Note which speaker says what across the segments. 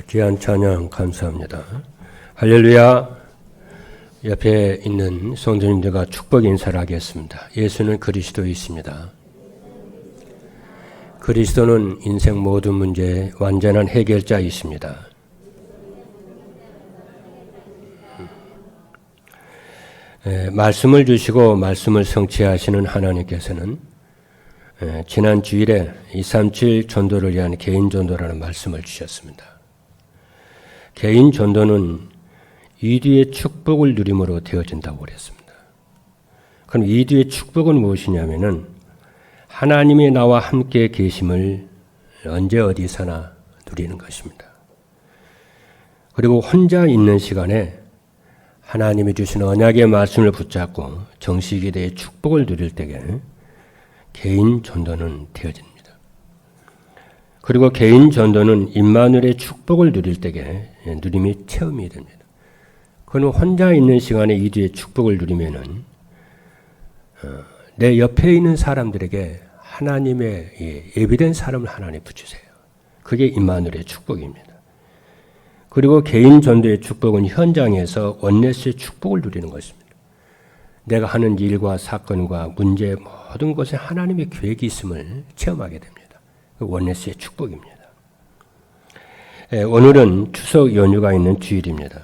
Speaker 1: 귀한 찬양 감사합니다. 할렐루야. 옆에 있는 성도님들과 축복 인사를 하겠습니다. 예수는 그리스도이십니다. 그리스도는 인생 모든 문제의 완전한 해결자이십니다. 말씀을 주시고 말씀을 성취하시는 하나님께서는 지난 주일에 237 전도를 위한 개인 전도라는 말씀을 주셨습니다. 개인 전도는 이뒤의 축복을 누림으로 되어진다고 그랬습니다. 그럼 이뒤의 축복은 무엇이냐면은 하나님이 나와 함께 계심을 언제 어디서나 누리는 것입니다. 그리고 혼자 있는 시간에 하나님이 주신 언약의 말씀을 붙잡고 정식에 축복을 누릴 때에 개인 전도는 되어집니다. 그리고 개인 전도는 임마누엘의 축복을 누릴 때에 누림이 체험이 됩니다. 그는 혼자 있는 시간에 이 뒤에 축복을 누리면은 내 옆에 있는 사람들에게 하나님의 예비된 사람을 하나님 붙이세요. 그게 임마누엘의 축복입니다. 그리고 개인 전도의 축복은 현장에서 원네스의 축복을 누리는 것입니다. 내가 하는 일과 사건과 문제 모든 것에 하나님의 계획이 있음을 체험하게 됩니다. 원네스의 축복입니다. 오늘은 추석 연휴가 있는 주일입니다.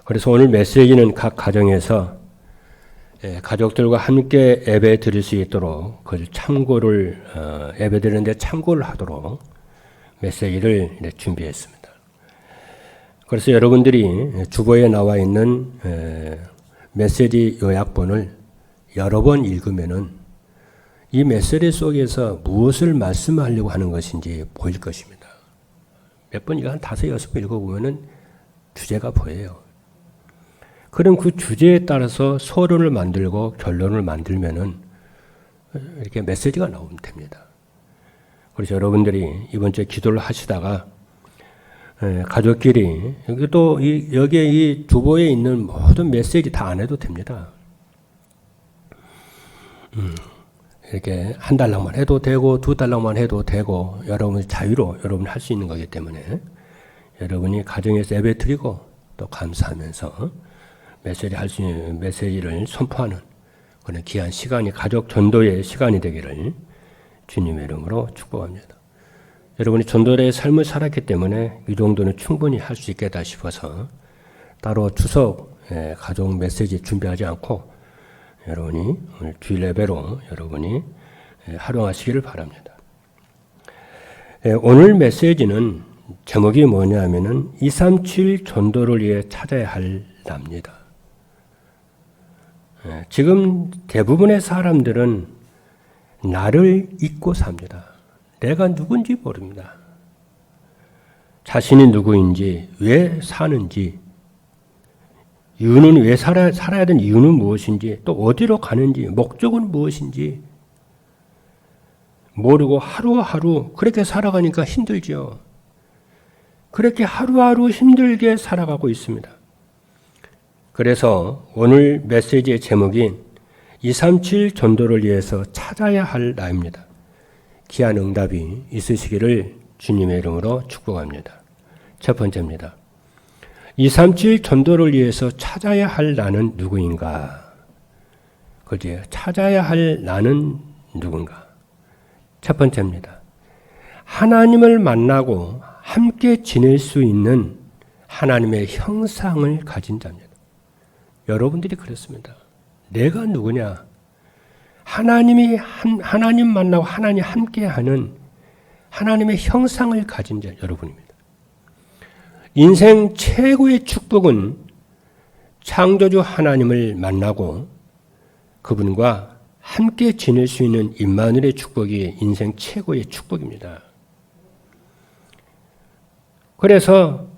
Speaker 1: 그래서 오늘 메시지는 각 가정에서 가족들과 함께 예배 드릴 수 있도록 그걸 참고를 예배 드리는데 참고를 하도록 메시지를 준비했습니다. 그래서 여러분들이 주보에 나와 있는 메시지 요약본을 여러 번 읽으면은 이 메시지 속에서 무엇을 말씀하려고 하는 것인지 보일 것입니다. 몇 번 이거 한 5, 6번 읽어보면은 주제가 보여요. 그럼 그 주제에 따라서 서론을 만들고 결론을 만들면은 이렇게 메시지가 나오면 됩니다. 그래서 여러분들이 이번 주에 기도를 하시다가 가족끼리 여기에 이 주보에 있는 모든 메시지 다 안 해도 됩니다. 이렇게 한 달락만 해도 되고 2달락만 해도 되고 여러분 자유로 여러분 할 수 있는 거기 때문에 여러분이 가정에서 예배 드리고 또 감사하면서 메시지 할 수 있는 메시지를 선포하는 그런 귀한 시간이 가족 전도의 시간이 되기를 주님의 이름으로 축복합니다. 여러분이 전도의 삶을 살았기 때문에 이 정도는 충분히 할 수 있겠다 싶어서 따로 추석 가족 메시지 준비하지 않고 여러분이 오늘 주일 예배로 여러분이 활용하시기를 바랍니다. 오늘 메시지는 제목이 뭐냐면은 237 전도를 위해 찾아야 할 납니다. 지금 대부분의 사람들은 나를 잊고 삽니다. 내가 누군지 모릅니다. 자신이 누구인지, 왜 사는지, 이유는 왜 살아야 되는 이유는 무엇인지, 또 어디로 가는지, 목적은 무엇인지 모르고 하루하루 그렇게 살아가니까 힘들죠. 그렇게 하루하루 힘들게 살아가고 있습니다. 그래서 오늘 메시지의 제목인 237 전도를 위해서 찾아야 할 나입니다. 귀한 응답이 있으시기를 주님의 이름으로 축복합니다. 첫 번째입니다. 237 전도를 위해서 찾아야 할 나는 누구인가? 그죠? 찾아야 할 나는 누군가? 첫 번째입니다. 하나님을 만나고 함께 지낼 수 있는 하나님의 형상을 가진 자입니다. 여러분들이 그렇습니다. 내가 누구냐? 하나님 만나고 하나님 함께하는 하나님의 형상을 가진 자 여러분입니다. 인생 최고의 축복은 창조주 하나님을 만나고 그분과 함께 지낼 수 있는 임마누엘의 축복이 인생 최고의 축복입니다. 그래서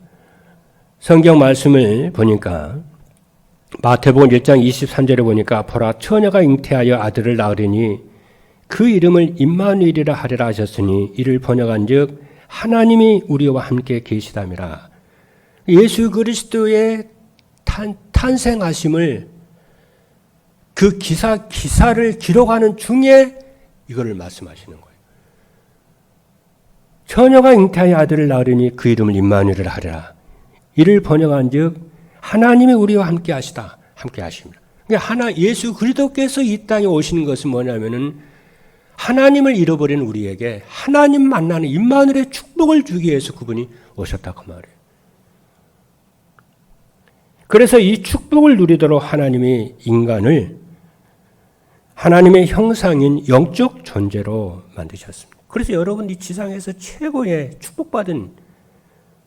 Speaker 1: 성경 말씀을 보니까 마태복음 1장 23절에 보니까 보라 처녀가 잉태하여 아들을 낳으리니 그 이름을 임마누엘이라 하리라 하셨으니 이를 번역한즉 하나님이 우리와 함께 계시다미라. 예수 그리스도의 탄생하심을 그 기사를 기록하는 중에 이거를 말씀하시는 거예요. 처녀가 잉태하여 아들을 낳으리니 그 이름을 임마누엘을 하리라. 이를 번역한즉 하나님이 우리와 함께 하시다. 함께 하십니다. 그러니까 예수 그리스도께서 이 땅에 오시는 것은 뭐냐면은 하나님을 잃어버린 우리에게 하나님 만나는 임마누엘의 축복을 주기 위해서 그분이 오셨다고 말해요. 그래서 이 축복을 누리도록 하나님이 인간을 하나님의 형상인 영적 존재로 만드셨습니다. 그래서 여러분 이 지상에서 최고의 축복받은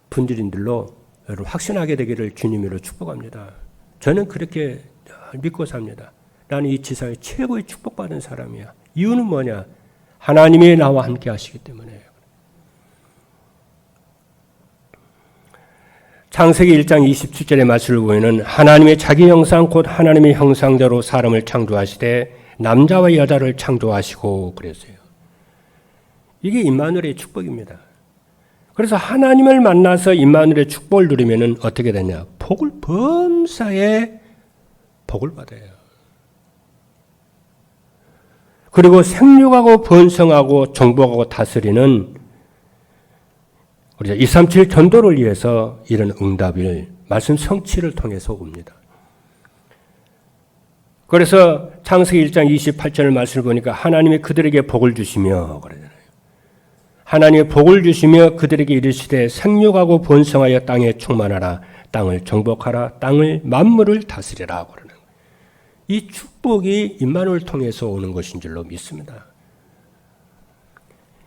Speaker 1: 분들인들로 여러분 확신하게 되기를 주님으로 축복합니다. 저는 그렇게 믿고 삽니다. 나는 이 지상의 최고의 축복받은 사람이야. 이유는 뭐냐? 하나님이 나와 함께 하시기 때문에요. 창세기 1장 27절의 말씀을 보면은 하나님의 자기 형상 곧 하나님의 형상대로 사람을 창조하시되 남자와 여자를 창조하시고 그랬어요. 이게 임마누엘의 축복입니다. 그래서 하나님을 만나서 임마누엘의 축복을 누리면은 어떻게 되냐? 복을 범사에 복을 받아요. 그리고 생육하고 번성하고 정복하고 다스리는 우리가 237 전도를 위해서 이런 응답을 말씀 성취를 통해서 옵니다. 그래서 창세기 1장 28절의 말씀을 보니까 하나님이 그들에게 복을 주시며 그러잖아요. 하나님이 복을 주시며 그들에게 이르시되 생육하고 번성하여 땅에 충만하라. 땅을 정복하라. 땅을 만물을 다스리라. 그러는 거예요. 이 축복이 임마누엘을 통해서 오는 것인 줄로 믿습니다.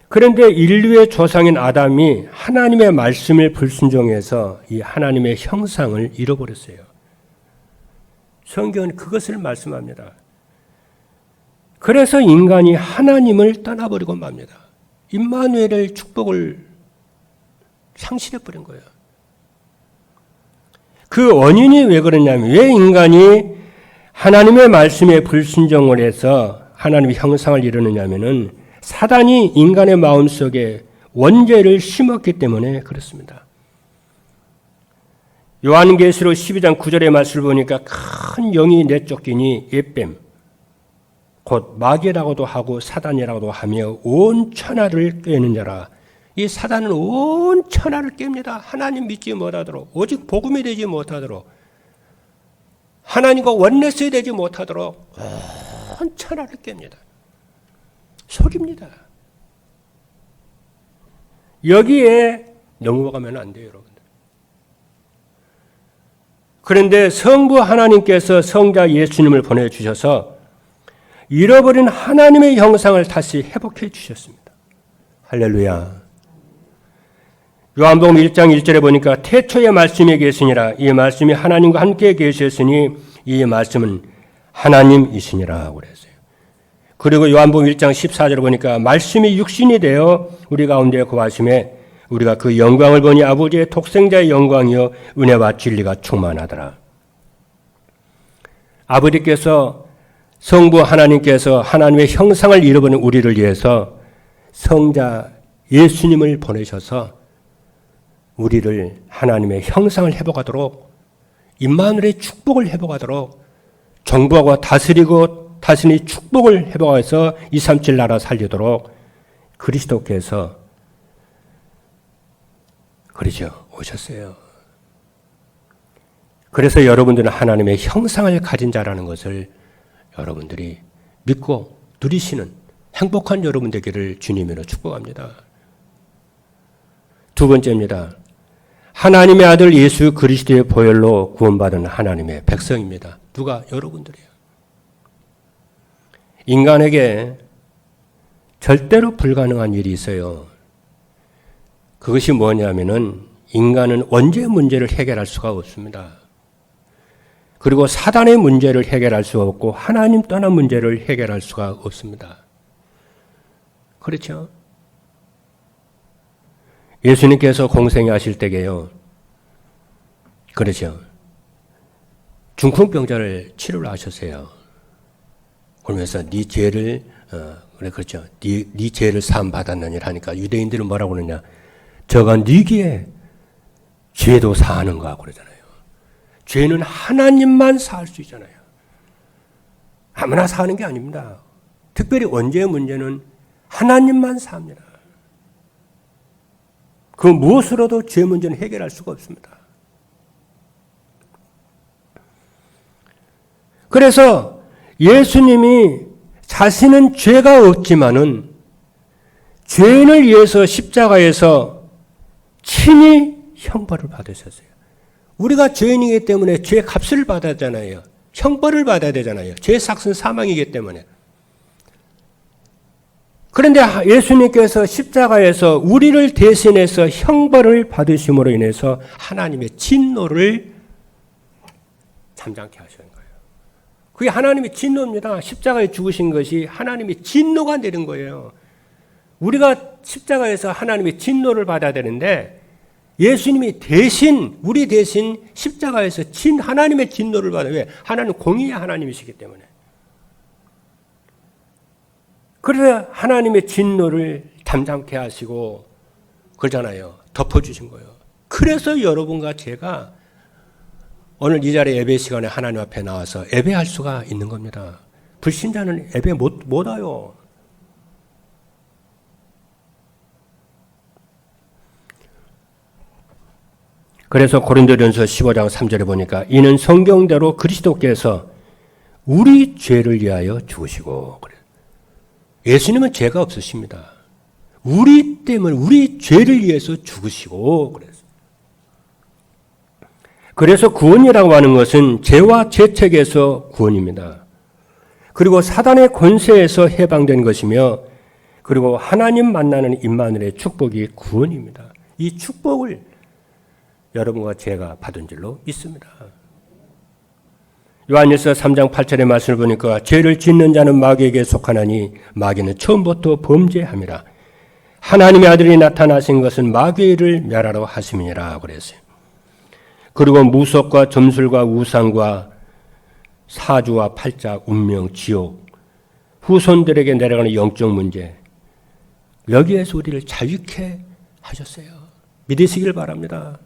Speaker 1: 그런데 인류의 조상인 아담이 하나님의 말씀을 불순종해서 이 하나님의 형상을 잃어버렸어요. 성경은 그것을 말씀합니다. 그래서 인간이 하나님을 떠나버리고 맙니다. 임마누엘의 축복을 상실해버린 거예요. 그 원인이 왜 그러냐면 왜 인간이 하나님의 말씀에 불순종을 해서 하나님의 형상을 이루느냐면은 사단이 인간의 마음속에 원죄를 심었기 때문에 그렇습니다. 요한계시록 12장 9절의 말씀을 보니까 큰 영이 내쫓기니 옛뱀 곧 마귀라고도 하고 사단이라고도 하며 온 천하를 꿰는 자라. 이 사단은 온 천하를 깹니다. 하나님 믿지 못하도록 오직 복음이 되지 못하도록 하나님과 원내스에 되지 못하도록 온 천하를 깹니다. 속입니다. 여기에 넘어가면 안 돼요, 여러분들. 그런데 성부 하나님께서 성자 예수님을 보내주셔서 잃어버린 하나님의 형상을 다시 회복해 주셨습니다. 할렐루야. 요한복음 1장 1절에 보니까 태초에 말씀이 계시니라. 이 말씀이 하나님과 함께 계셨으니 이 말씀은 하나님이시니라 그랬어요. 그리고 요한복음 1장 14절에 보니까 말씀이 육신이 되어 우리 가운데 거하심에 우리가 그 영광을 보니 아버지의 독생자의 영광이요 은혜와 진리가 충만하더라. 아버지께서 성부 하나님께서 하나님의 형상을 잃어버린 우리를 위해서 성자 예수님을 보내셔서 우리를 하나님의 형상을 회복하도록 임마누엘의 축복을 회복하도록 정부하고 다스리고 다스리 축복을 회복해서 237 나라 살리도록 그리스도께서 그러죠. 오셨어요. 그래서 여러분들은 하나님의 형상을 가진 자라는 것을 여러분들이 믿고 누리시는 행복한 여러분 되기를 주님으로 축복합니다. 두 번째입니다. 하나님의 아들 예수 그리스도의 보혈로 구원받은 하나님의 백성입니다. 누가? 여러분들이에요. 인간에게 절대로 불가능한 일이 있어요. 그것이 뭐냐면은 인간은 원죄 문제를 해결할 수가 없습니다. 그리고 사단의 문제를 해결할 수가 없고 하나님 떠난 문제를 해결할 수가 없습니다. 그렇죠? 예수님께서 공생애 하실 때게요. 그렇죠. 중풍병자를 치료를 하셨어요. 그러면서 네 죄를 그렇죠. 네 죄를 사함 받았느니라 하니까 유대인들은 뭐라고 그러냐? 저가 네 귀에 죄도 사하는가 그러잖아요. 죄는 하나님만 사할 수 있잖아요. 아무나 사는 게 아닙니다. 특별히 원죄의 문제는 하나님만 사합니다. 그 무엇으로도 죄 문제는 해결할 수가 없습니다. 그래서 예수님이 자신은 죄가 없지만은 죄인을 위해서 십자가에서 친히 형벌을 받으셨어요. 우리가 죄인이기 때문에 죄 값을 받아야 하잖아요. 형벌을 받아야 되잖아요. 죄의 삭은 사망이기 때문에. 그런데 예수님께서 십자가에서 우리를 대신해서 형벌을 받으심으로 인해서 하나님의 진노를 잠잠케 하시는 거예요. 그게 하나님의 진노입니다. 십자가에 죽으신 것이 하나님의 진노가 내린 거예요. 우리가 십자가에서 하나님의 진노를 받아야 되는데 예수님이 대신 우리 대신 십자가에서 하나님의 진노를 받아요. 왜? 하나님 공의의 하나님이시기 때문에. 그래서 하나님의 진노를 잠잠케 하시고 그러잖아요. 덮어주신 거예요. 그래서 여러분과 제가 오늘 이 자리에 예배 시간에 하나님 앞에 나와서 예배할 수가 있는 겁니다. 불신자는 예배 못 와요. 그래서 고린도전서 15장 3절에 보니까 이는 성경대로 그리스도께서 우리 죄를 위하여 죽으시고 그래요. 예수님은 죄가 없으십니다. 우리 때문에 우리 죄를 위해서 죽으시고 그래서 구원이라고 하는 것은 죄와 죄책에서 구원입니다. 그리고 사단의 권세에서 해방된 것이며 그리고 하나님 만나는 임마누엘의 축복이 구원입니다. 이 축복을 여러분과 제가 받은 줄로 믿습니다. 요한일서 3장 8절의 말씀을 보니까 죄를 짓는 자는 마귀에게 속하나니 마귀는 처음부터 범죄함이라. 하나님의 아들이 나타나신 것은 마귀를 멸하러 하심이니라 그랬어요. 그리고 무속과 점술과 우상과 사주와 팔자, 운명, 지옥, 후손들에게 내려가는 영적 문제 여기에서 우리를 자유케 하셨어요. 믿으시길 바랍니다.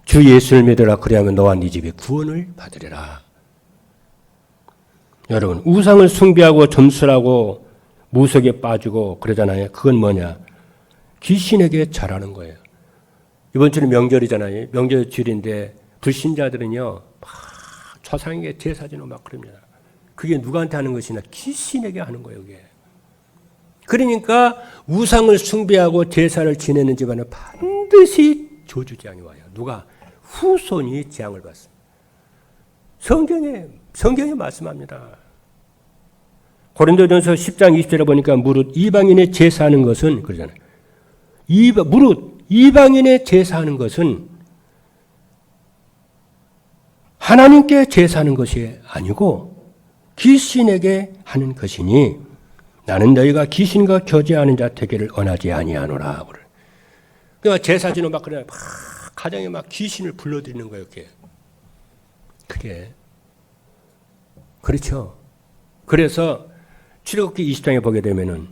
Speaker 1: 주 예수를 믿으라 그리하면 너와 네 집이 구원을 받으리라. 여러분 우상을 숭배하고 점술하고 무속에 빠지고 그러잖아요. 그건 뭐냐? 귀신에게 절하는 거예요. 이번 주는 명절이잖아요. 명절 주일인데 불신자들은요 막 조상에게 제사 지고 막 그럽니다. 그게 누구한테 하는 것이냐? 귀신에게 하는 거예요. 그게. 그러니까 우상을 숭배하고 제사를 지내는 집안은 반드시 저주재앙이 와요. 누가? 후손이 재앙을 받습니다. 성경에 말씀합니다. 고린도전서 10장 20절에 보니까 무릇 이방인의 제사하는 것은 그러잖아요. 무릇 이방인의 제사하는 것은 하나님께 제사하는 것이 아니고 귀신에게 하는 것이니 나는 너희가 귀신과 교제하는 자 되기를 원하지 아니하노라. 그러니까 제사 지는 막 그래 막 가정에 막 귀신을 불러들이는 거예요. 그게 그렇죠. 그래서 출애굽기 20장에 보게 되면은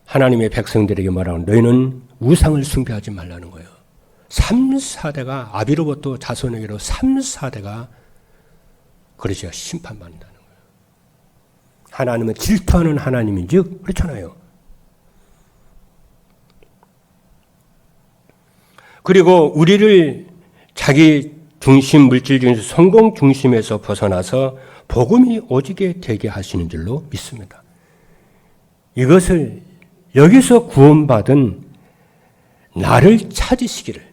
Speaker 1: 하나님의 백성들에게 말하고 너희는 우상을 숭배하지 말라는 거예요. 3, 4대가 아비로부터 자손에게로 3, 4대가 그러셔야 심판받는다는 거예요. 하나님은 질투하는 하나님인즉 그렇잖아요. 그리고 우리를 자기 중심, 물질 중에서 성공 중심에서 벗어나서 복음이 오지게 되게 하시는 줄로 믿습니다. 이것을 여기서 구원받은 나를 찾으시기를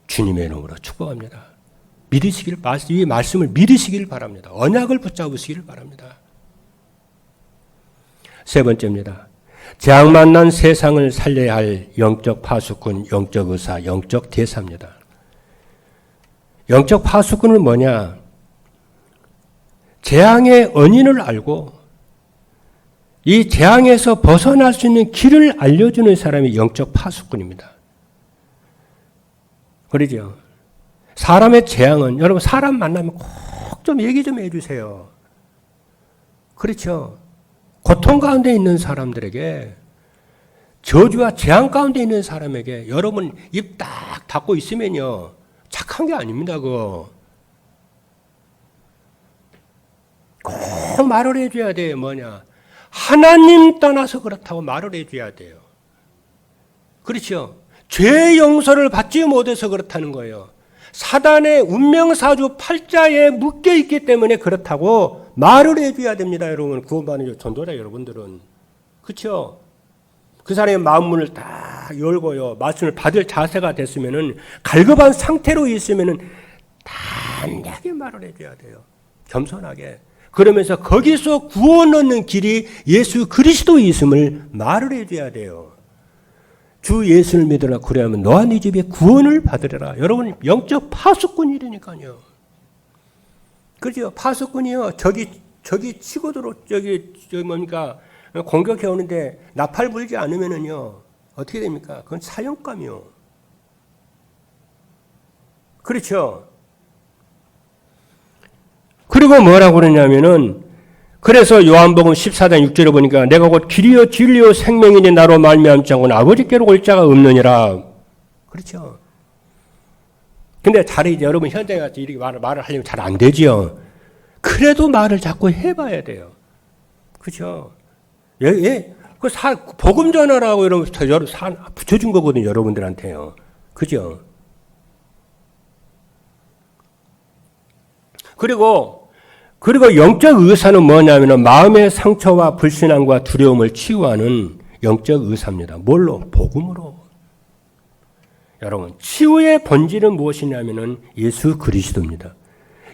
Speaker 1: 주님의 이름으로 축복합니다. 이 말씀을 믿으시길 바랍니다. 언약을 붙잡으시길 바랍니다. 세 번째입니다. 재앙 만난 세상을 살려야 할 영적 파수꾼, 영적 의사, 영적 대사입니다. 영적 파수꾼은 뭐냐? 재앙의 원인을 알고 이 재앙에서 벗어날 수 있는 길을 알려주는 사람이 영적 파수꾼입니다. 그러죠? 사람의 재앙은 여러분 사람 만나면 꼭 좀 얘기 좀 해주세요. 그렇죠? 고통 가운데 있는 사람들에게 저주와 재앙 가운데 있는 사람에게 여러분 입 딱 닫고 있으면요 착한 게 아닙니다. 그거 꼭 말을 해줘야 돼요. 뭐냐? 하나님 떠나서 그렇다고 말을 해줘야 돼요. 그렇죠. 죄 용서를 받지 못해서 그렇다는 거예요. 사단의 운명사주 팔자에 묶여 있기 때문에 그렇다고 말을 해줘야 됩니다. 여러분, 구원받는 전도자 여러분들은. 그렇죠. 그 사람의 마음문을 딱 열고요. 말씀을 받을 자세가 됐으면은, 갈급한 상태로 있으면은 단단하게 말을 해줘야 돼요. 겸손하게. 그러면서 거기서 구원 얻는 길이 예수 그리스도 있음을 말을 해줘야 돼요. 주 예수를 믿으라. 그래야면 너와 네 집에 구원을 받으리라. 여러분, 영적 파수꾼이라니까요. 그죠? 파수꾼이요. 저기 치고들어, 저기 뭡니까? 공격해 오는데 나팔 불지 않으면은요, 어떻게 됩니까? 그건 사형감이요. 그렇죠? 그리고 뭐라고 그러냐면은, 그래서 요한복음 14장 6절에 보니까 내가 곧 길이요 진리요 생명이니 나로 말미암지 않고는 아버지께로 올 자가 없느니라. 그렇죠? 근데 잘이제 여러분 현장에 가서 이렇게 말을 하려면 잘 안 되지요. 그래도 말을 자꾸 해봐야 돼요. 그렇죠? 복음 전하라고 이러면서 붙여준 거거든요, 여러분들한테요. 그죠? 그리고 영적 의사는 뭐냐면 마음의 상처와 불신앙과 두려움을 치유하는 영적 의사입니다. 뭘로? 복음으로. 여러분, 치유의 본질은 무엇이냐면은 예수 그리스도입니다.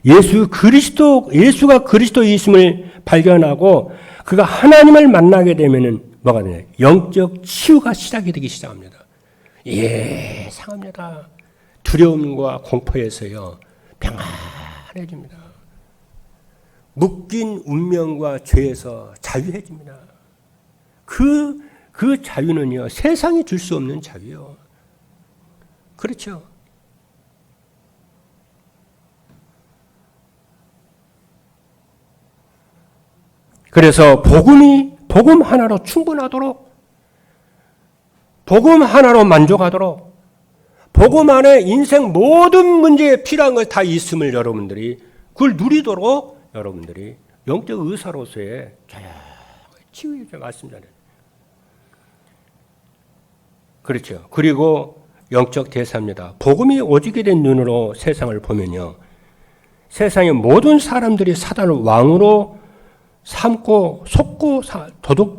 Speaker 1: 예수가 그리스도이심을 발견하고 그가 하나님을 만나게 되면은 뭐가 되냐? 영적 치유가 시작이 되기 시작합니다. 상합니다. 두려움과 공포에서요, 평안해집니다. 묶인 운명과 죄에서 자유해집니다. 그 자유는요, 세상이 줄 수 없는 자유요. 그렇죠? 그래서 복음 하나로 충분하도록, 복음 하나로 만족하도록, 복음 안에 인생 모든 문제에 필요한 것 다 있음을 여러분들이 그걸 누리도록 여러분들이 영적 의사로서의 치유의 말씀잖아요. 그렇죠. 그리고 영적 대사입니다. 복음이 오지게 된 눈으로 세상을 보면요, 세상의 모든 사람들이 사단을 왕으로 삼고 속고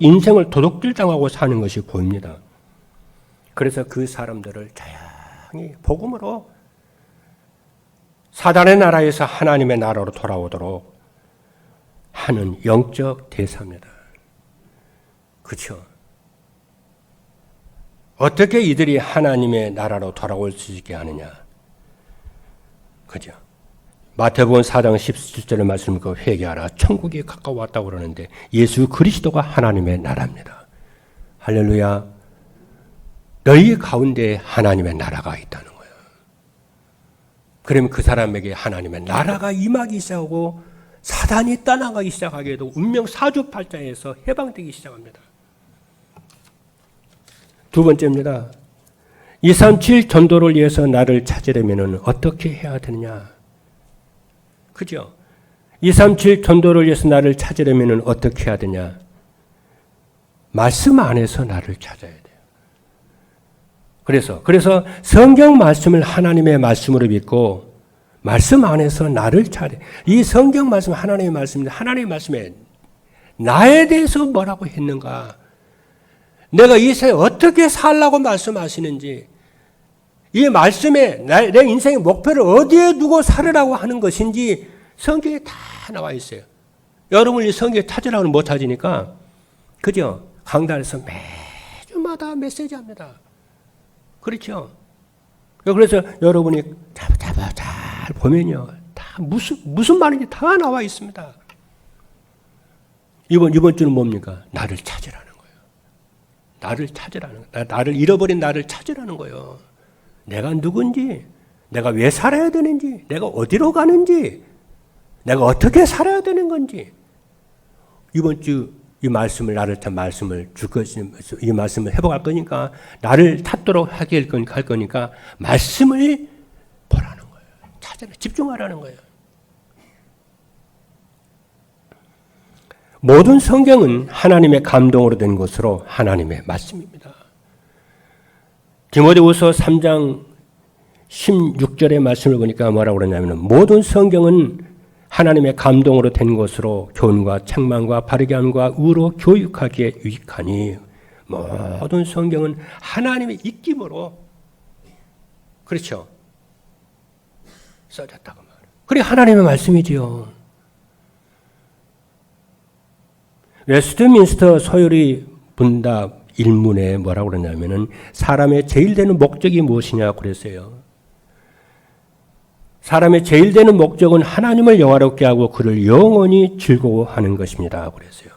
Speaker 1: 인생을 도둑질당하고 사는 것이 보입니다. 그래서 그 사람들을 조용히 복음으로 사단의 나라에서 하나님의 나라로 돌아오도록 하는 영적 대사입니다. 그렇죠? 어떻게 이들이 하나님의 나라로 돌아올 수 있게 하느냐? 그죠? 마태복음 4장 17절의 말씀을 회개하라. 천국이 가까웠다고 그러는데 예수 그리스도가 하나님의 나라입니다. 할렐루야. 너희 가운데 하나님의 나라가 있다는 거예요. 그러면 그 사람에게 하나님의 나라가 임하기 시작하고 사단이 떠나가기 시작하게 해도 운명 사주팔자에서 해방되기 시작합니다. 두 번째입니다. 237 전도를 위해서 나를 찾으려면 어떻게 해야 되느냐? 그죠? 237 전도를 위해서 나를 찾으려면 어떻게 해야 되냐? 말씀 안에서 나를 찾아야 돼요. 그래서 성경 말씀을 하나님의 말씀으로 믿고 말씀 안에서 나를 찾아. 이 성경 말씀 하나님의 말씀인데 하나님의 말씀에 나에 대해서 뭐라고 했는가? 내가 이 세상에 어떻게 살라고 말씀하시는지, 이 말씀에 내 인생의 목표를 어디에 두고 살으라고 하는 것인지 성경에 다 나와 있어요. 여러분이 성경에 찾으라고는 못 찾으니까, 그죠? 강단에서 매주마다 메시지 합니다. 그렇죠? 그래서 여러분이 잘 보면요, 다 무슨 말인지 다 나와 있습니다. 이번 주는 뭡니까? 나를 찾으라는 거예요. 나를 찾으라는 거예요. 나를 잃어버린 나를 찾으라는 거예요. 내가 누군지, 내가 왜 살아야 되는지, 내가 어디로 가는지, 내가 어떻게 살아야 되는 건지. 이번 주 이 말씀을 나를 찾 말씀을 줄 것이 이 말씀을 회복할 거니까 나를 찾도록 하게 할 거니까 말씀을 보라는 거예요. 찾아라, 집중하라는 거예요. 모든 성경은 하나님의 감동으로 된 것으로 하나님의 말씀입니다. 디모데후서 3장 16절의 말씀을 보니까 뭐라고 그러냐면 모든 성경은 하나님의 감동으로 된 것으로 교훈과 책망과 바르게 함과 의로 교육하기에 유익하니 모든 성경은 하나님의 입김으로 그렇죠. 써졌다고 말해요. 그게 하나님의 말씀이지요. 웨스트민스터 소요리 분답 일문에 뭐라고 그러냐면은 사람의 제일 되는 목적이 무엇이냐고 그랬어요. 사람의 제일 되는 목적은 하나님을 영화롭게 하고 그를 영원히 즐거워하는 것입니다. 그랬어요.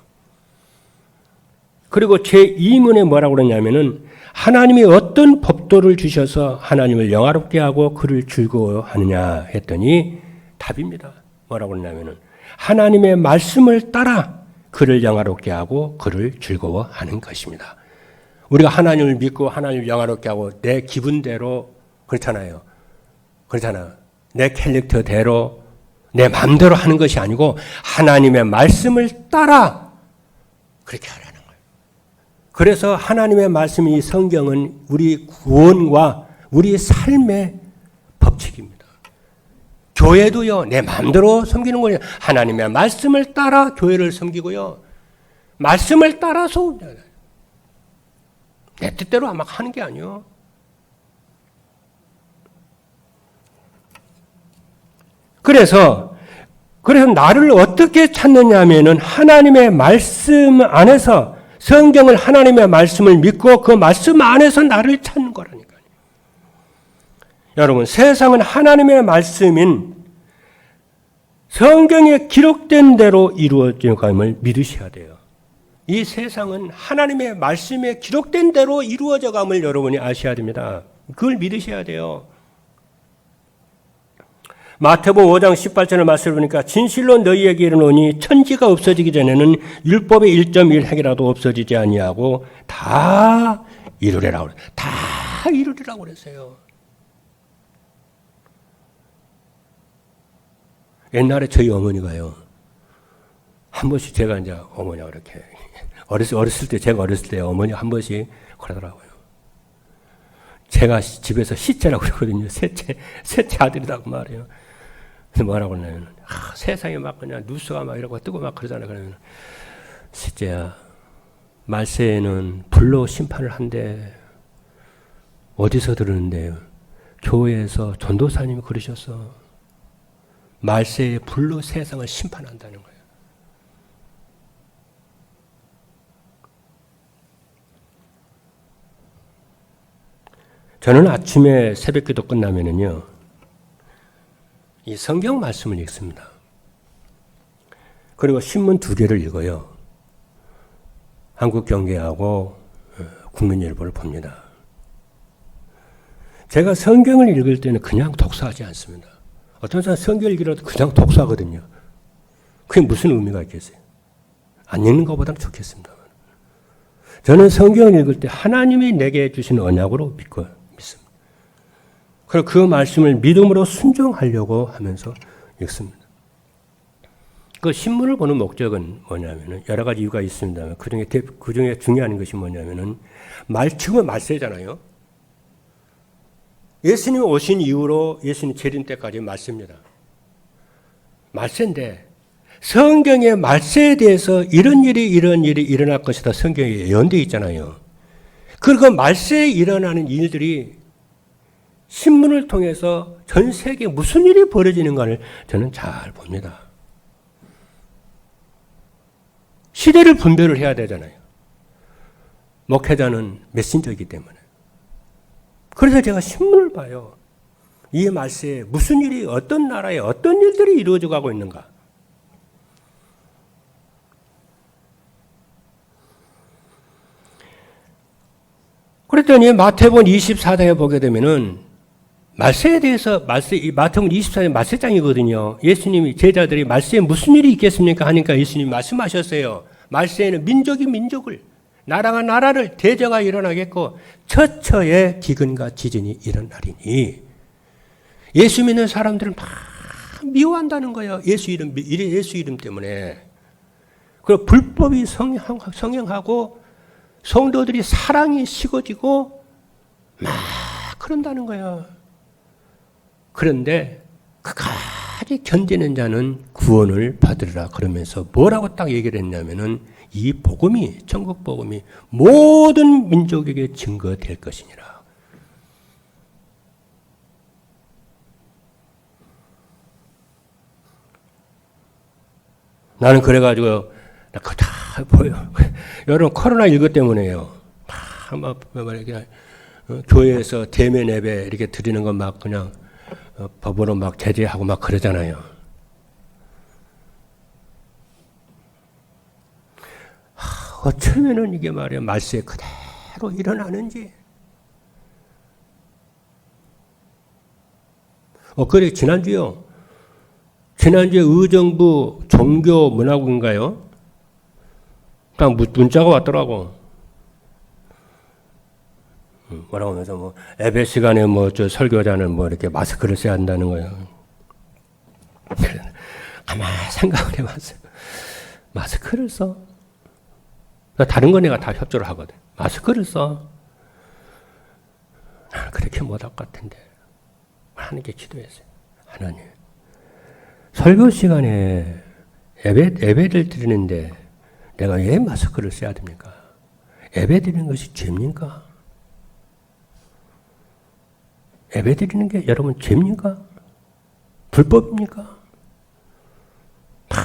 Speaker 1: 그리고 제2문에 뭐라고 그러냐면은 하나님이 어떤 법도를 주셔서 하나님을 영화롭게 하고 그를 즐거워하느냐 했더니 답입니다. 뭐라고 그러냐면은 하나님의 말씀을 따라 그를 영화롭게 하고 그를 즐거워하는 것입니다. 우리가 하나님을 믿고 하나님을 영화롭게 하고 내 기분대로 그렇잖아요. 내 캐릭터대로 내 마음대로 하는 것이 아니고 하나님의 말씀을 따라 그렇게 하라는 거예요. 그래서 하나님의 말씀 이 성경은 우리 구원과 우리 삶의 법칙입니다. 교회도요. 내 마음대로 섬기는 거예요. 하나님의 말씀을 따라 교회를 섬기고요. 말씀을 따라서 내 뜻대로 막 하는 게 아니에요. 그래서 나를 어떻게 찾느냐 하면은 하나님의 말씀 안에서 성경을 하나님의 말씀을 믿고 그 말씀 안에서 나를 찾는 거라니까요. 여러분, 세상은 하나님의 말씀인 성경에 기록된 대로 이루어져감을 믿으셔야 돼요. 이 세상은 하나님의 말씀에 기록된 대로 이루어져감을 여러분이 아셔야 됩니다. 그걸 믿으셔야 돼요. 마태복음 5장 18절의 말씀을 보니까 진실로 너희에게 이르노니 천지가 없어지기 전에는 율법의 1.1핵이라도 없어지지 아니하고 다 이루리라고 그랬어요. 다 이루리라고 그랬어요. 옛날에 저희 어머니가요. 한 번씩 제가 이제 어머니가 이렇게 제가 어렸을 때 어머니 한 번씩 그러더라고요. 제가 집에서 시째라고 그러거든요. 셋째 아들이라고 말해요. 그래서 뭐라고 그러냐면, 세상에 막 그냥 뉴스가 막 이러고 뜨고 막 그러잖아요. 그러면, 셋째야, 말세에는 불로 심판을 한대. 어디서 들었는데요? 교회에서 전도사님이 그러셨어. 말세에 불로 세상을 심판한다는 거예요. 저는 아침에 새벽기도 끝나면은요, 이 성경 말씀을 읽습니다. 그리고 신문 2개를 읽어요. 한국경제하고 국민일보를 봅니다. 제가 성경을 읽을 때는 그냥 독서하지 않습니다. 어떤 사람 성경을 읽으라도 그냥 독서하거든요. 그게 무슨 의미가 있겠어요? 안 읽는 것보다는 좋겠습니다. 저는 성경을 읽을 때 하나님이 내게 주신 언약으로 믿습니다. 그리고 그 말씀을 믿음으로 순종하려고 하면서 읽습니다. 그 신문을 보는 목적은 뭐냐면은 여러 가지 이유가 있습니다만 그 중에 중요한 것이 뭐냐면은 지금은 말세잖아요. 예수님이 오신 이후로 예수님 재림 때까지 말세입니다. 말세인데 성경의 말세에 대해서 이런 일이 일어날 것이다 성경에 예언되어 있잖아요. 그리고 말세에 일어나는 일들이 신문을 통해서 전 세계에 무슨 일이 벌어지는가를 저는 잘 봅니다. 시대를 분별을 해야 되잖아요. 목회자는 메신저이기 때문에. 그래서 제가 신문을 봐요. 이 말세에 무슨 일이 어떤 나라에 어떤 일들이 이루어져 가고 있는가. 그랬더니 마태복음 24장에 보게 되면은 말세에 대해서 이 마태복음 24장 말세장이거든요. 예수님이 제자들이 말세에 무슨 일이 있겠습니까? 하니까 예수님이 말씀하셨어요. 말세에는 민족이 민족을 나라가 나라를 대저가 일어나겠고 처처에 기근과 지진이 일어나리니 예수 믿는 사람들은 막 미워한다는 거예요. 예수 이름 때문에. 그리고 불법이 성행하고 성도들이 사랑이 식어지고 막 그런다는 거야. 그런데 끝까지 견디는 자는 구원을 받으리라 그러면서 뭐라고 딱 얘기를 했냐면은 이 복음이, 천국 복음이 모든 민족에게 증거될 것이니라. 나는 그래가지고 그거 다 보여. 여러분 코로나19 때문에요. 막 이렇게 교회에서 대면 예배 이렇게 드리는 거 막 그냥 법으로 막 제재하고 막 그러잖아요. 어쩌면은 이게 말이야 말씀에 그대로 일어나는지. 그래 지난주에 의정부 종교문화국인가요? 딱 문자가 왔더라고. 뭐라고 하면서 예배 시간에 설교자는 이렇게 마스크를 써야 한다는 거예요. 가만히 생각을 해봤어요. 마스크를 써? 다른 거 내가 다 협조를 하거든. 마스크를 써? 나는 그렇게 못할 것 같은데. 하나님께 기도했어요. 하나님. 설교 시간에 예배를 드리는데 내가 왜 마스크를 써야 됩니까? 예배 드리는 것이 죄입니까? 예배 드리는 게 여러분 죄입니까? 불법입니까? 다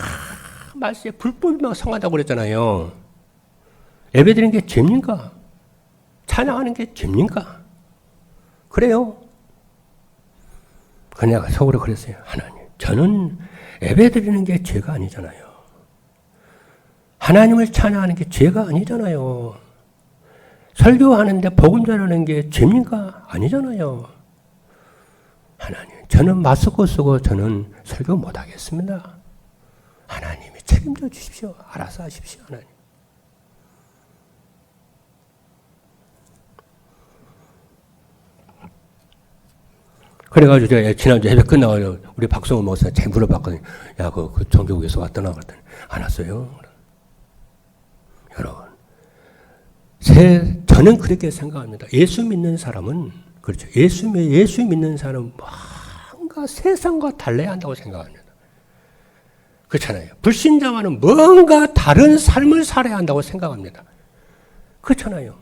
Speaker 1: 말씀에 불법이면 성하다고 그랬잖아요. 예배 드리는 게 죄입니까? 찬양하는 게 죄입니까? 그래요. 그냥 속으로 그랬어요. 하나님, 저는 예배 드리는 게 죄가 아니잖아요. 하나님을 찬양하는 게 죄가 아니잖아요. 설교하는데 복음 전하는 게 죄입니까? 아니잖아요. 하나님, 저는 마스크 쓰고 저는 설교 못 하겠습니다. 하나님이 책임져 주십시오. 알아서 하십시오, 하나님. 그래가지고 제가 지난주 예배 끝나고 우리 박성호 목사 제 물어봤거든요. 야, 그 종교국에서 왔더나 그랬더니 안 왔어요. 여러분, 저는 그렇게 생각합니다. 예수 믿는 사람은 그렇죠. 예수 믿는 사람은 뭔가 세상과 달라야 한다고 생각합니다. 그렇잖아요. 불신자와는 뭔가 다른 삶을 살아야 한다고 생각합니다. 그렇잖아요.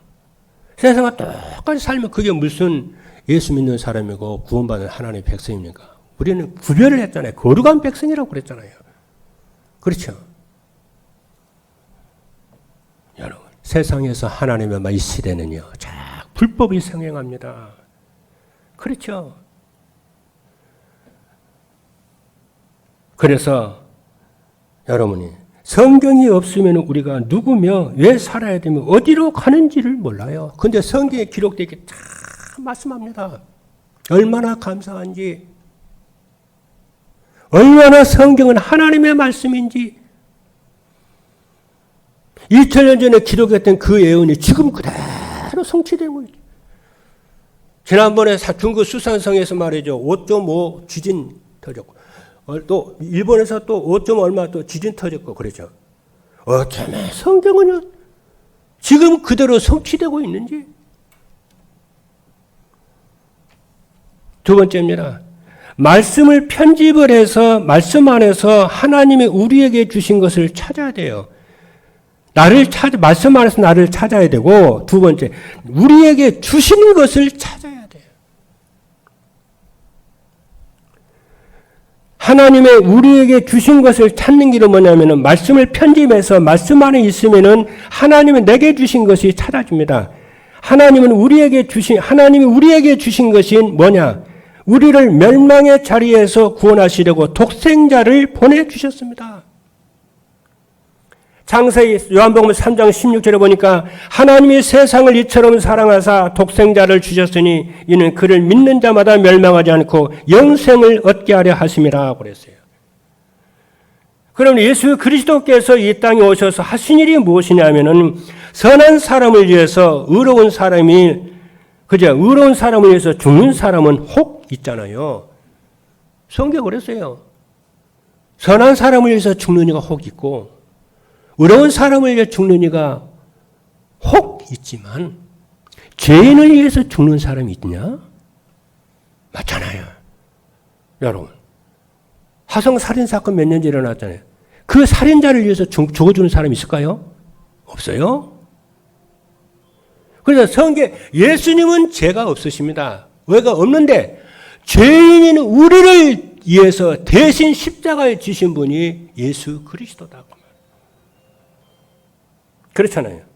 Speaker 1: 세상과 똑같이 살면 그게 무슨 예수 믿는 사람이고 구원받은 하나님의 백성입니까? 우리는 구별을 했잖아요. 거룩한 백성이라고 그랬잖아요. 그렇죠? 여러분, 세상에서 하나님의 이 시대는요, 불법이 성행합니다. 그렇죠? 그래서 여러분이 성경이 없으면 우리가 누구며 왜 살아야 되며 어디로 가는지를 몰라요. 근데 성경에 기록되어 있게 다 말씀합니다. 얼마나 감사한지, 얼마나 성경은 하나님의 말씀인지, 2000년 전에 기록했던 그 예언이 지금 그대로 성취되고 있죠. 지난번에 중국 수산성에서 말이죠. 5.5 지진 터졌고, 또 일본에서 또 5. 얼마 또 지진 터졌고 그러죠. 어쩌면 성경은 지금 그대로 성취되고 있는지. 두 번째입니다. 말씀을 편집을 해서 말씀 안에서 하나님이 우리에게 주신 것을 찾아야 돼요. 말씀 안에서 나를 찾아야 되고, 두 번째, 우리에게 주시는 것을 찾아야 돼요. 하나님의 우리에게 주신 것을 찾는 길은 뭐냐면은 말씀을 편집해서 말씀 안에 있으면은 하나님이 내게 주신 것이 찾아집니다. 하나님이 우리에게 주신 것이 뭐냐? 우리를 멸망의 자리에서 구원하시려고 독생자를 보내주셨습니다. 창세기 요한복음 3장 16절에 보니까 하나님이 세상을 이처럼 사랑하사 독생자를 주셨으니 이는 그를 믿는 자마다 멸망하지 않고 영생을 얻게 하려 하심이라 그랬어요. 그럼 예수 그리스도께서 이 땅에 오셔서 하신 일이 무엇이냐면은 선한 사람을 위해서 의로운 사람을 위해서 죽는 사람은 혹 있잖아요. 성경 그랬어요. 선한 사람을 위해서 죽는 이가 혹 있고 의로운 사람을 위해 죽는 이가 혹 있지만 죄인을 위해서 죽는 사람이 있냐? 맞잖아요. 여러분. 화성 살인사건 몇 년 전에 일어났잖아요. 그 살인자를 위해서 죽어주는 사람이 있을까요? 없어요. 그래서 성경, 예수님은 죄가 없으십니다. 죄가 없는데, 죄인인 우리를 위해서 대신 십자가에 지신 분이 예수 그리스도다. 그렇잖아요.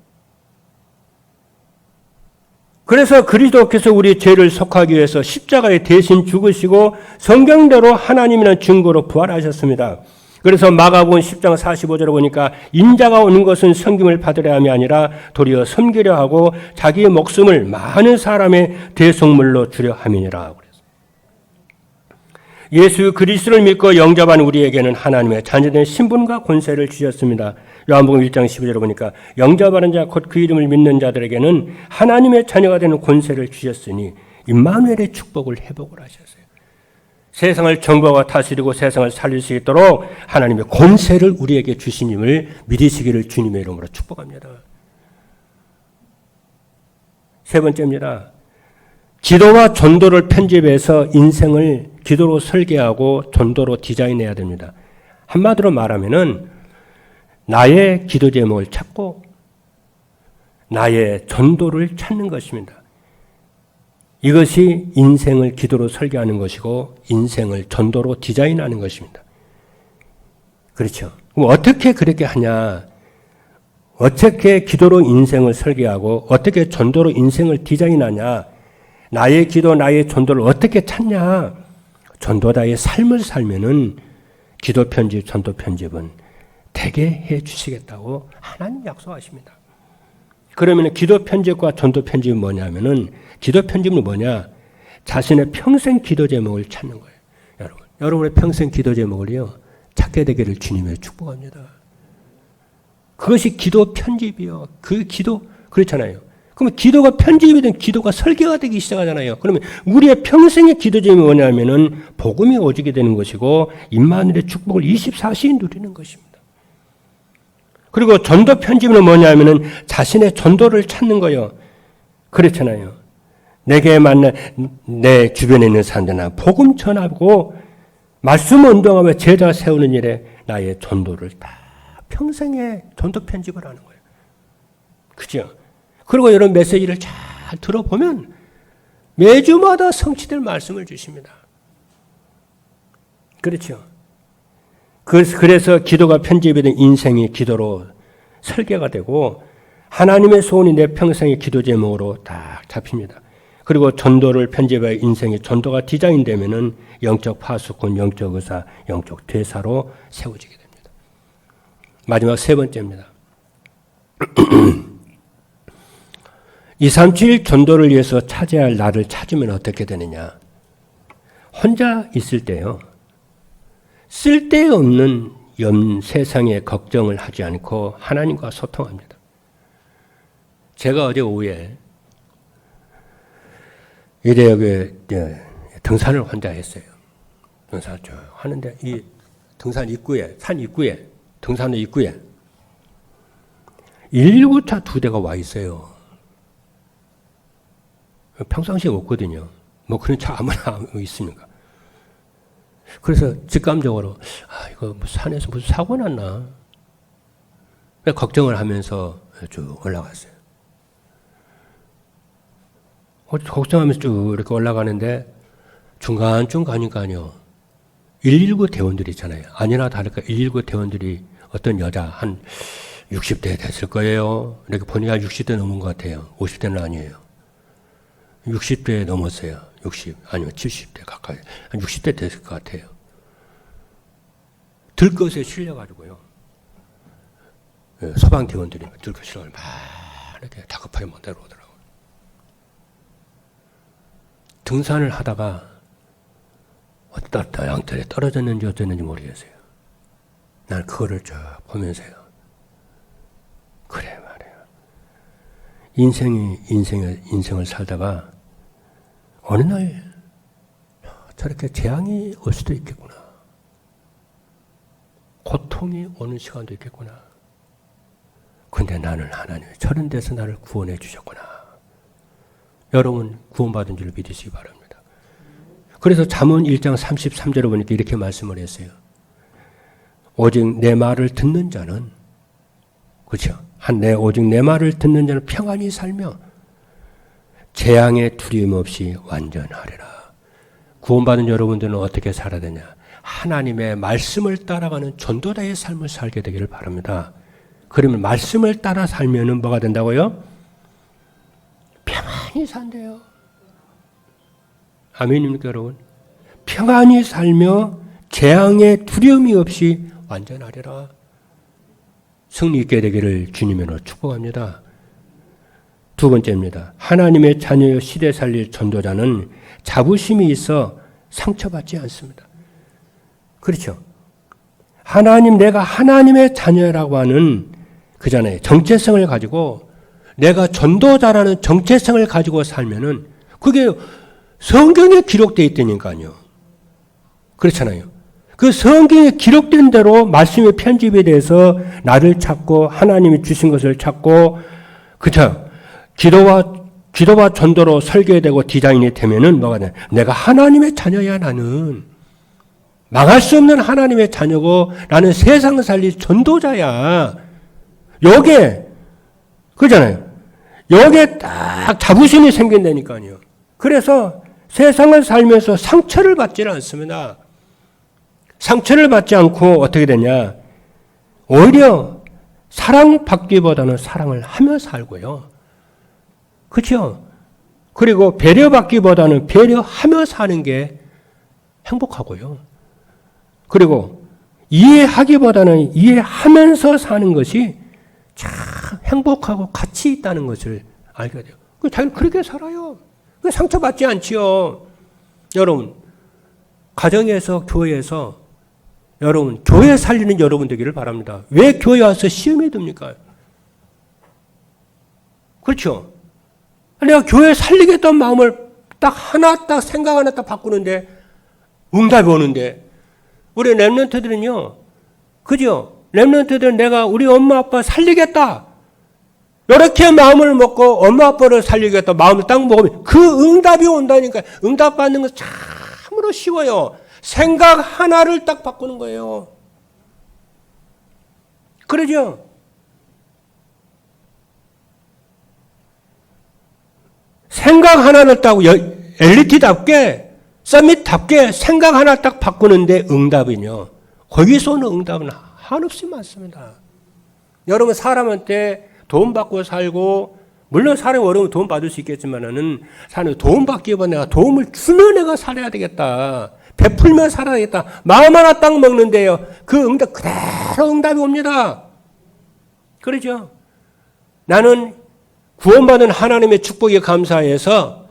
Speaker 1: 그래서 그리스도께서 우리 죄를 속하기 위해서 십자가에 대신 죽으시고 성경대로 하나님이라는 증거로 부활하셨습니다. 그래서 마가복음 10장 45절에 보니까 인자가 오는 것은 섬김을 받으려 함이 아니라 도리어 섬기려 하고 자기의 목숨을 많은 사람의 대속물로 주려 함이니라. 예수 그리스도를 믿고 영접한 우리에게는 하나님의 자녀된 신분과 권세를 주셨습니다. 요한복음 1장 12절에 보니까 영접하는 자 곧 그 이름을 믿는 자들에게는 하나님의 자녀가 되는 권세를 주셨으니 임마누엘의 축복을 회복을 하셨어요. 세상을 정복하고 다스리고 세상을 살릴 수 있도록 하나님의 권세를 우리에게 주시님을 믿으시기를 주님의 이름으로 축복합니다. 세 번째입니다. 기도와 전도를 편집해서 인생을 기도로 설계하고 전도로 디자인해야 됩니다. 한마디로 말하면은 나의 기도 제목을 찾고 나의 전도를 찾는 것입니다. 이것이 인생을 기도로 설계하는 것이고 인생을 전도로 디자인하는 것입니다. 그렇죠. 그럼 어떻게 그렇게 하냐? 어떻게 기도로 인생을 설계하고 어떻게 전도로 인생을 디자인하냐? 나의 기도, 나의 전도를 어떻게 찾냐? 전도자의 삶을 살면은 기도 편집, 전도 편집은 되게 해 주시겠다고 하나님 약속하십니다. 그러면 기도 편집과 전도 편집은 뭐냐면은 기도 편집은 뭐냐? 자신의 평생 기도 제목을 찾는 거예요. 여러분, 여러분의 평생 기도 제목을요 찾게 되기를 주님의 축복합니다. 그것이 기도 편집이요. 그 기도 그렇잖아요. 그러면 기도가 편집이 된 기도가 설계가 되기 시작하잖아요. 그러면 우리의 평생의 기도 제목이 뭐냐면은 복음이 오지게 되는 것이고 임마누엘의 축복을 24시간 누리는 것입니다. 그리고 전도 편집은 뭐냐면은 자신의 전도를 찾는 거예요. 그렇잖아요. 내게 만난 내 주변에 있는 사람들나 복음 전하고 말씀 운동하며 제자 세우는 일에 나의 전도를 다 평생의 전도 편집을 하는 거예요. 그죠? 그리고 이런 메시지를 잘 들어보면 매주마다 성취될 말씀을 주십니다. 그렇죠? 그래서 기도가 편집이 된 인생이 기도로 설계가 되고 하나님의 소원이 내 평생의 기도 제목으로 딱 잡힙니다. 그리고 전도를 편집해 인생의 전도가 디자인되면은 영적 파수꾼, 영적 의사, 영적 대사로 세워지게 됩니다. 마지막 세 번째입니다. 237 전도를 위해서 차지해야 할 나를 찾으면 어떻게 되느냐. 혼자 있을 때요. 쓸데없는 세상의 걱정을 하지 않고 하나님과 소통합니다. 제가 어제 오후에 이대역에 등산을 혼자 했어요. 등산을 쭉 하는데 이 등산 입구에, 산 입구에, 등산로 입구에 119차 2대가 와 있어요. 평상시에 없거든요. 뭐 그런 차 아무나 있습니까? 그래서 직감적으로 이거 산에서 무슨 사고 났나? 걱정을 하면서 쭉 올라갔어요. 걱정하면서 쭉 이렇게 올라가는데 중간쯤 가니까요. 119 대원들이 있잖아요. 아니나 다를까 119 대원들이 어떤 여자 한 60대 됐을 거예요. 이렇게 보니까 60대 넘은 것 같아요. 50대는 아니에요. 60대 넘었어요. 60 아니면 70대 가까이. 한 60대 됐을 것 같아요. 들것에 실려가지고요. 소방대원들이 들것에 실려 막 이렇게 다급하게 못 내려오더라고요. 등산을 하다가 어디다 양털에 떨어졌는지 어쩌는지 모르겠어요. 난 그거를 쭉 보면서요. 그래 말이에요. 인생을 살다가 어느 날 저렇게 재앙이 올 수도 있겠구나. 고통이 오는 시간도 있겠구나. 근데 나는 하나님의 저런 데서 나를 구원해 주셨구나. 여러분 구원받은 줄 믿으시기 바랍니다. 그래서 잠언 1장 33절에 보니까 이렇게 말씀을 했어요. 오직 내 말을 듣는 자는, 그렇죠? 오직 내 말을 듣는 자는 평안히 살며 재앙에 두려움 없이 완전하리라. 구원받은 여러분들은 어떻게 살아야 되냐? 하나님의 말씀을 따라가는 전도자의 삶을 살게 되기를 바랍니다. 그러면 말씀을 따라 살면은 뭐가 된다고요? 평안히 산대요. 아멘입니까, 여러분? 평안히 살며 재앙에 두려움이 없이 완전하리라. 승리 있게 되기를 주님으로 축복합니다. 두 번째입니다. 하나님의 자녀여 시대 살릴 전도자는 자부심이 있어 상처받지 않습니다. 그렇죠. 내가 하나님의 자녀라고 하는 그잖아요. 정체성을 가지고 내가 전도자라는 정체성을 가지고 살면은 그게 성경에 기록되어 있다니까요. 그렇잖아요. 그 성경에 기록된 대로 말씀의 편집에 대해서 나를 찾고 하나님이 주신 것을 찾고, 그쵸? 기도와 전도로 설계되고 디자인이 되면은 뭐가 돼? 내가 하나님의 자녀야, 나는. 망할 수 없는 하나님의 자녀고 나는 세상을 살릴 전도자야. 요게, 그잖아요. 요게 딱 자부심이 생긴다니까요. 그래서 세상을 살면서 상처를 받지는 않습니다. 상처를 받지 않고 어떻게 되냐? 오히려 사랑받기보다는 사랑을 하며 살고요. 그렇죠? 그리고 배려받기보다는 배려하며 사는 게 행복하고요. 그리고 이해하기보다는 이해하면서 사는 것이 참 행복하고 가치 있다는 것을 알게 돼요. 자기는 그렇게 살아요. 상처받지 않지요. 여러분, 가정에서, 교회에서 여러분, 교회 살리는 여러분 되기를 바랍니다. 왜 교회 와서 시험에 듭니까? 그렇죠? 내가 교회 살리겠다는 마음을 생각 하나 딱 바꾸는데 응답이 오는데, 우리 랩런트들은요, 그죠? 랩런트들은 내가 우리 엄마 아빠 살리겠다, 이렇게 마음을 먹고 엄마 아빠를 살리겠다 마음을 딱 먹으면 그 응답이 온다니까. 응답 받는 건 참으로 쉬워요. 생각 하나를 딱 바꾸는 거예요. 그러죠? 생각 하나를 딱 엘리트답게, 서밋답게 생각 하나 딱 바꾸는데 응답은요, 거기서 오는 응답은 한없이 많습니다. 여러분, 사람한테 돈 받고 살고, 물론 사람이 어려우면 돈 받을 수 있겠지만은, 사람이 돈 받기보다 내가 도움을 주면 내가 살아야 되겠다, 베풀면 살아야 되겠다, 마음 하나 딱 먹는데요, 그 응답 그대로 응답이 옵니다. 그러죠? 나는 구원받은 하나님의 축복에 감사해서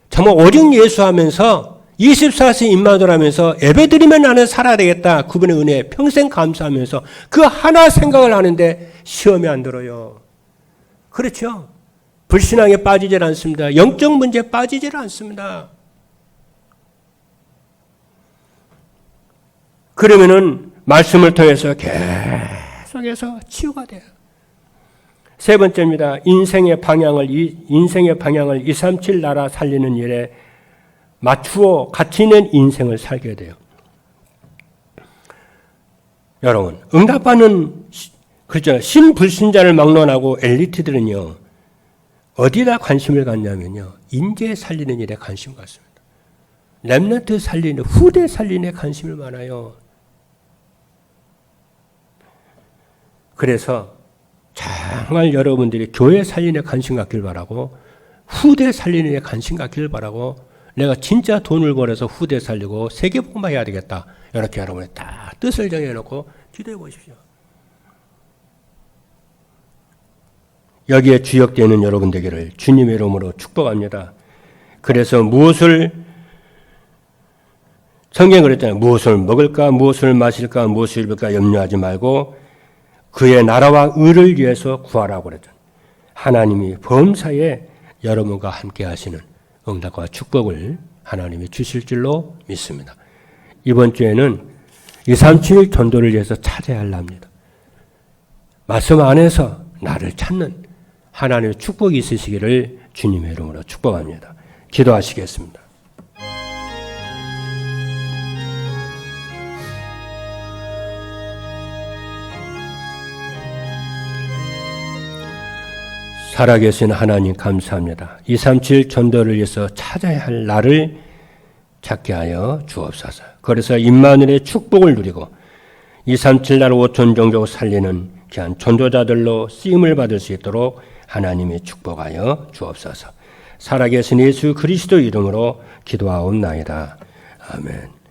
Speaker 1: 정말 오직 예수하면서 24시 임마돌하면서 예배드리면 나는 살아야 되겠다, 그분의 은혜에 평생 감사하면서 그 하나 생각을 하는데 시험에 안 들어요. 그렇죠? 불신앙에 빠지질 않습니다. 영적 문제에 빠지질 않습니다. 그러면은 말씀을 통해서 계속해서 치유가 돼요. 세 번째입니다. 인생의 방향을 237 나라 살리는 일에 맞추어 가치 있는 인생을 살게 돼요. 여러분, 응답받는, 그죠? 신불신자를 막론하고 엘리트들은요, 어디다 관심을 갖냐면요, 인재 살리는 일에 관심 갖습니다. 렘넌트 살리는, 후대 살리는 데 관심이 많아요. 그래서 정말 여러분들이 교회 살리는 데 관심 갖길 바라고, 후대 살리는 데 관심 갖길 바라고, 내가 진짜 돈을 벌어서 후대 살리고 세계복음화 해야 되겠다, 이렇게 여러분이 딱 뜻을 정해놓고 기도해 보십시오. 여기에 주역되는 여러분 되기를 주님의 이름으로 축복합니다. 그래서 성경에 그랬잖아요. 무엇을 먹을까, 무엇을 마실까, 무엇을 입을까 염려하지 말고 그의 나라와 의를 위해서 구하라고 그랬잖아요. 하나님이 범사에 여러분과 함께 하시는 응답과 축복을 하나님이 주실 줄로 믿습니다. 이번 주에는 237 전도를 위해서 찾아야 합니다. 말씀 안에서 나를 찾는 하나님의 축복이 있으시기를 주님의 이름으로 축복합니다. 기도하시겠습니다. 살아계신 하나님 감사합니다. 237 전도를 위해서 찾아야 할 나를 찾게 하여 주옵소서. 그래서 임마누엘의 축복을 누리고 237 나라 5천 종족 살리는 귀한 전도자들로 쓰임을 받을 수 있도록 하나님이 축복하여 주옵소서. 살아계신 예수 그리스도 이름으로 기도하옵나이다. 아멘.